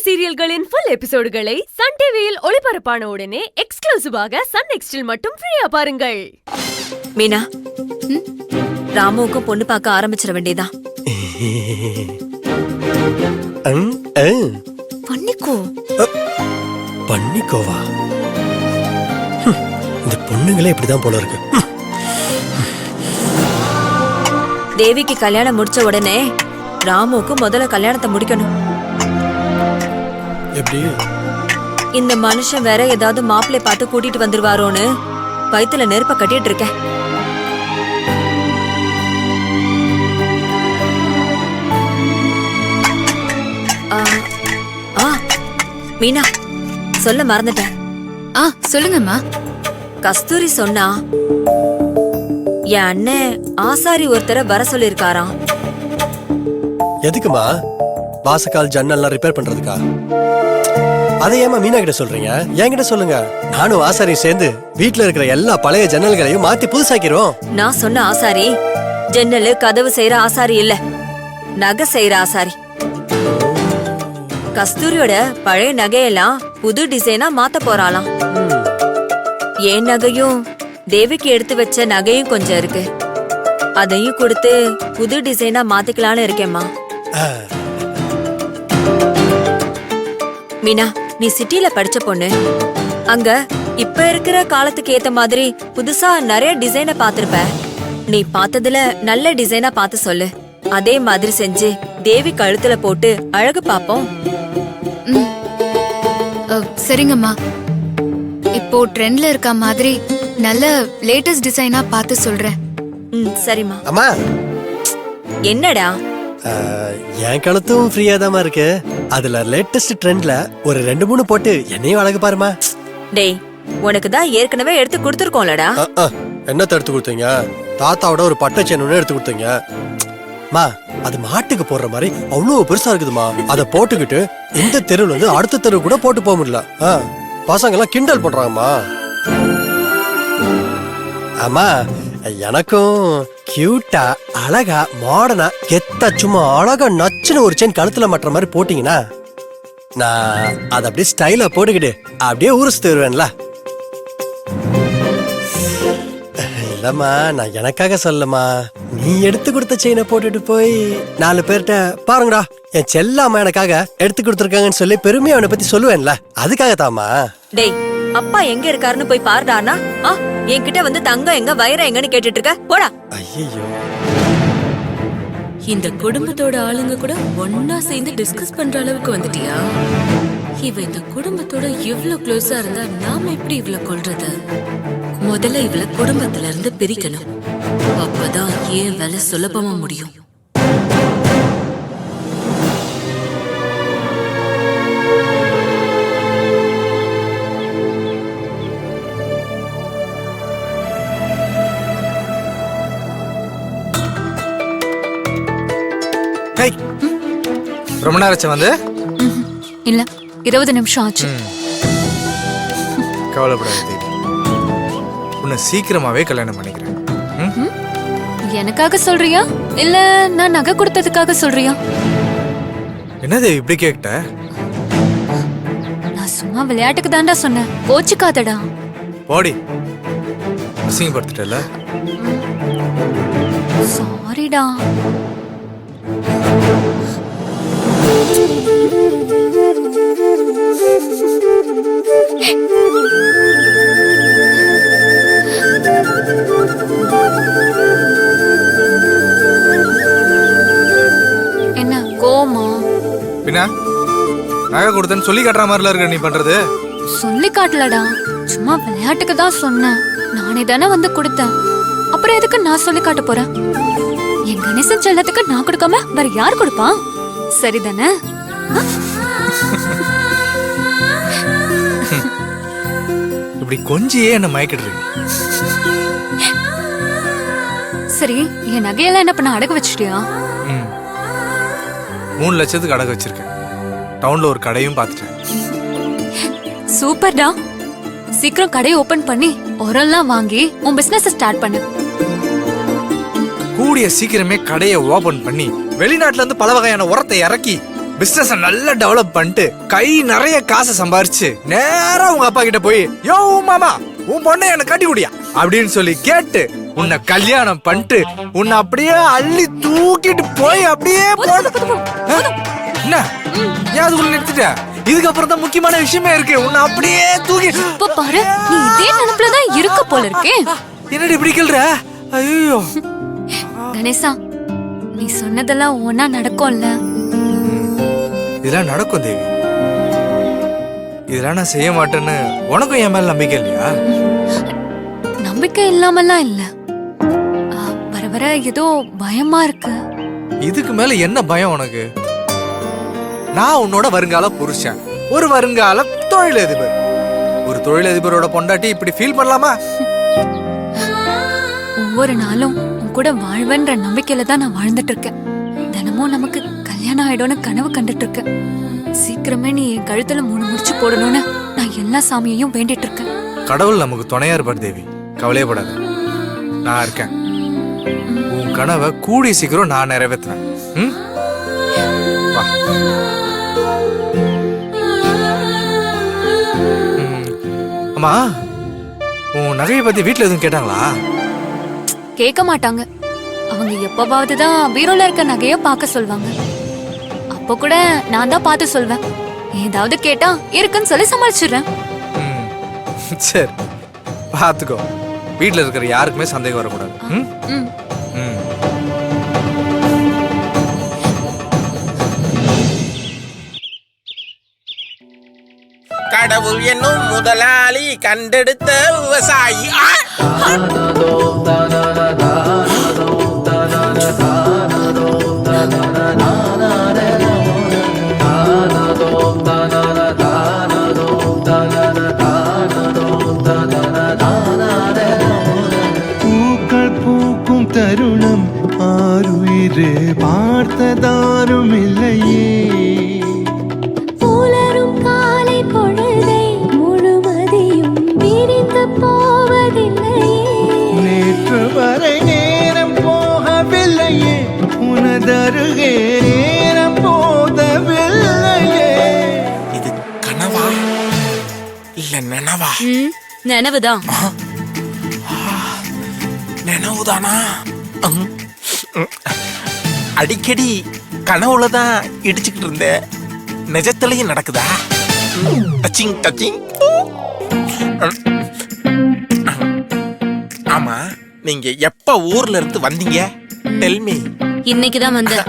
சீரியல்களின் full எபிசோடுகளை Sun டிவியில் ஒளிபரப்பான உடனே எக்ஸ்க்ளூசிவாக சன் நெக்ஸ்டில் மட்டும் ஃப்ரீயா பாருங்கள். மீனா, ராமுவுக்கும் பொண்ணு பார்க்க ஆரம்பிச்சிட வேண்டியதான். பண்ணிக்கோ. பண்ணிக்கோவா? இந்த பொண்ணுங்களே இப்படிதான் போல இருக்கு. தேவிக்கு கல்யாணம் முடிச்ச உடனே ராமுவுக்கு முதல்ல கல்யாணத்தை முடிக்கணும். எப்படி? இந்த மனுஷன் வேற ஏதாவது மாப்பிள்ளை பார்த்து கூட்டிட்டு வந்துருவாரோன்னு வயித்துல நெருப்ப கட்டிட்டு இருக்கேன். மீனா, சொல்ல மறந்துட்டேன். சொல்லுங்கம்மா. கஸ்தூரி சொன்னா என் அண்ணன் ஆசாரி ஒருத்தரை வர சொல்லிருக்காராம். எதுக்குமா? வாசக்கால் ஜன்னல்லாம் ரிப்பேர் பண்றதுக்கா? அதை ஏமா மீனா கிட்ட சொல்றீங்க? என்கிட்ட சொல்லுங்க. நானும் ஆசாரியும் சேர்ந்து வீட்டுல இருக்கிற எல்லா பழைய ஜன்னல்களையும் மாத்தி புதுசாக்கிறோம். நான் சொன்ன ஆசாரி ஜன்னலு கதவு செய்யற ஆசாரி இல்ல, நகை செய்யற ஆசாரி. கஸ்தூரியோட பழைய நகையெல்லாம் புது டிசைனா மாத்த போறாளாம். என் நகையும் தேவிக்கு எடுத்து வச்ச நகையும் கொஞ்சம் இருக்கு, அதையும் கொடுத்து புது டிசைனா மாத்திக்கலான்னு இருக்கேம்மா. மீனா, நீ சிட்டில படிச்ச பொண்ணு. அங்க இப்ப இருக்கிற காலத்துக்கு ஏத்த மாதிரி புதுசா நிறைய டிசைனை பாத்திருப்ப. நீ பார்த்ததுல நல்ல டிசைனா பார்த்து சொல்லு. அதே மாதிரி செஞ்சு தேவி கழுத்துல போட்டு அழகு பாப்போம். சரிங்கம்மா. இப்போ ட்ரெண்ட்ல இருக்க மாதிரி நல்ல லேட்டஸ்ட் டிசைனா பார்த்து சொல்றேன். சரிம்மா. அம்மா, என்னடா? என் கழுத்தும் ஃப்ரீயா தான் இருக்கு. அதுல லேட்டஸ்ட் ட்ரெண்ட்ல ஒரு 2-3 போட்டு என்னையும் அழகு பாருமா. டேய், உனக்கு தான் ஏற்கனவே எடுத்து கொடுத்துருக்கோம்லடா. என்னத்த எடுத்து கொடுத்தீங்க? தாத்தாவோட ஒரு பட்டை செயின் ஒண்ணு எடுத்து கொடுத்தீங்க. மா, அது மாட்டுக்கு போடுற மாதிரி அவ்வளவு பெருசா இருக்குதுமா. அதை போட்டுக்கிட்டு இந்த தெருவுல இருந்து அடுத்த தெருவு கூட போட்டு போக முடியல. பசங்க எல்லாம் கிண்டல் பண்றாங்கம்மா. ஆமா, எனக்கும் கியூட்டா அழகா மாடர்னா கெத்தா சும்மா அழகா நச்சுன்னு ஒரு செயின் கழுத்துல மாட்டுற மாதிரி போட்டீங்கன்னா நான் அதை அப்படியே ஸ்டைலா போட்டுக்கிட்டு அப்படியே ஊரு சுத்தி வருவேன்ல. இல்லம்மா, நான் எனக்காக சொல்லமா. நீ எடுத்து கொடுத்த செயினை போட்டுட்டு போய் 4 பேர்கிட்ட பாருங்கடா என் செல்லாமா எனக்காக எடுத்து கொடுத்துருக்காங்கன்னு சொல்லி பெருமையா அவனை பத்தி சொல்லுவேன்ல, அதுக்காகத்தாமா. டேய், அப்பா எங்க இருக்காருன்னு போய் பாருடானா. என்கிட்ட வந்து தங்கம் எங்க வைரம் எங்கன்னு கேட்டுட்டு இருக்க, போடா. ஐயோ, இந்த குடும்பத்தோட ஆளுங்க கூட ஒன்னா சேர்ந்து டிஸ்கஸ் பண்ற அளவுக்கு வந்துட்டியா? இவ இந்த குடும்பத்தோட இவ்ளோ க்ளோஸா இருந்தா நாம எப்படி இவ்ளோ கொள்றது? முதல்ல இவள குடும்பத்துல இருந்து பிரிக்கணும். அப்பதான் ஏன் வேலை சுலபமா முடியும். ரொம்ப நேரம் வந்து இல்ல, 20 நிமிஷம் ஆச்சு. கவலைப்படாத தேவி, உன்னை சீக்கிரமாவே கல்யாணம் பண்ணிக்கிறேன். எனக்காக சொல்றியா இல்ல நான் நகை கொடுத்ததுக்காக சொல்றியா? என்ன தேவி இப்படி கேட்ட? நான் சும்மா விளையாட்டுக்கு தாண்டா சொன்னேன், கோச்சுக்காதடா. போடி, அசிங்கப்படுத்திட்டல. சாரிடா. என்ன கோமா? பின்ன நகை கொடுத்தேன்னு சொல்லி காட்டுற மாதிரில இருக்க நீ பண்றது. சொல்லி காட்டலடா, சும்மா விளையாட்டுக்கு தான் சொன்னேன். நானே தானே வந்து கொடுத்தேன், அப்புறம் எதுக்கு நான் சொல்லி காட்ட போறேன்? என் கணேசன் செல்லத்துக்கு நான் கொடுக்காம வேற யார் கொடுப்பான்? சரிதானே? இப்படி கொஞ்சியே என்ன மயக்கிடுறீங்க. சரி, என் நகையெல்லாம் என்ன பண்ண அடகு வச்சிட்டியா? 3 லட்சத்துக்கு அடகு வச்சிருக்கேன். டவுன்ல ஒரு கடையும் பார்த்துட்டேன். சூப்பர்டா. சீக்கிரம் கடையை ஓபன் பண்ணி உரம்லாம் வாங்கி உன் பிசினஸ் ஸ்டார்ட் பண்ணு. கூடிய சீக்கிரமே கடையை ஓபன் பண்ணி வெளிநாட்டுல இருந்து பல வகையான உரத்தை இறக்கி பிசினஸ் நல்லா டெவலப் பண்ணிட்டு கை நிறைய காசை சம்பாரிச்சு நேரா உங்க அப்பா கிட்ட போய் யோ மாமா உன் பொண்ணை எனக்கு கட்டி குடியா அப்படின்னு சொல்லி கேட்டு உன்னை கல்யாணம் பண்ணிட்டு உன்னை அப்படியே அள்ளி தூக்கிட்டு போய் அப்படியே என்ன ஏன் அதுக்குள்ள நிறுத்திட்ட? இதுக்கப்புறம் தான் முக்கியமான விஷயமே இருக்கு. உன்னை அப்படியே தூக்கி இப்ப பாரு நீ இதே நினைப்புலதான் இருக்க போல இருக்கே. என்னடி இப்படி கேள்ற? ஐயோ கணேசா, நீ சொன்னதெல்லாம் ஒன்னா நடக்கும்ல? இதெல்லாம் நடக்கும் தேவி. இதெல்லாம் நான் செய்ய மாட்டேன்னு உனக்கும் என் மேல நம்பிக்கை இல்லையா? நம்பிக்கை இல்லாமலாம் இல்ல, வர வர ஏதோ பயமா இருக்கு. இதுக்கு மேல என்ன பயம் உனக்கு? நான் உன்னோட வருங்கால புருஷன், ஒரு வருங்கால தொழிலதிபர். ஒரு தொழிலதிபரோட பொண்டாட்டி இப்படி ஃபீல் பண்ணலாமா? ஒவ்வொரு நாளும் உன் கூட வாழ்வன்ற நம்பிக்கையில தான் நான் வாழ்ந்துட்டு இருக்கேன். தினமும் நமக்கு கல்யாணம் ஆயிடும்னு கனவு கண்டுட்டு இருக்கேன். சீக்கிரமே நீ என் கழுத்துல 3 முடிச்சு போடணும்னு நான் எல்லா சாமியையும் வேண்டிட்டு இருக்கேன். கடவுள் நமக்கு துணையா இருப்பார் தேவி, கவலையப்படாத. நான் இருக்கேன். உன் கனவை கூடிய சீக்கிரம் நான் நிறைவேற்றினேன். அம்மா, உன் நகையை பத்தி வீட்டுல எதுவும் கேட்டாங்களா? கேட்க மாட்டாங்க. அவங்க எப்பவாவதுதான் பீரோல இருக்க நகைய பார்க்க சொல்வாங்க. அப்போ கூட நான் தான் பார்த்து சொல்வேன். ஏதாவது கேட்டா இருக்குன்னு சொல்லி சமாளிச்சிடுறேன். சரி, பாத்துக்கோ. வீட்டுல இருக்கிற யாருக்குமே சந்தேகம் வரக்கூடாது. கடவுள் என்னும் முதலாளி கண்டெடுத்த விவசாயி. பூக்கள் பூக்கும் தருணம் ஆருயிரே பார்த்ததாரும் இல்லையே. புலரும் காலை பொழுதை முழுமதியும் விரிந்து போவதில்லையே. நேற்று வரை நேரம் போகவில்லையே, உனதருகே நேரம் போதவில்லையே. இது கனவா இல்ல நனவா? நினைவுதான். நினைவுதானா? அடிக்கடி கனவுலதான் இடிச்சுக்கிட்டு இருந்த, நிஜத்திலையும் நடக்குதா? Touching touching. ஆமா, நீங்க எப்ப ஊர்ல இருந்து வந்தீங்க? Tell me. இன்னைக்குதான் வந்தேன்.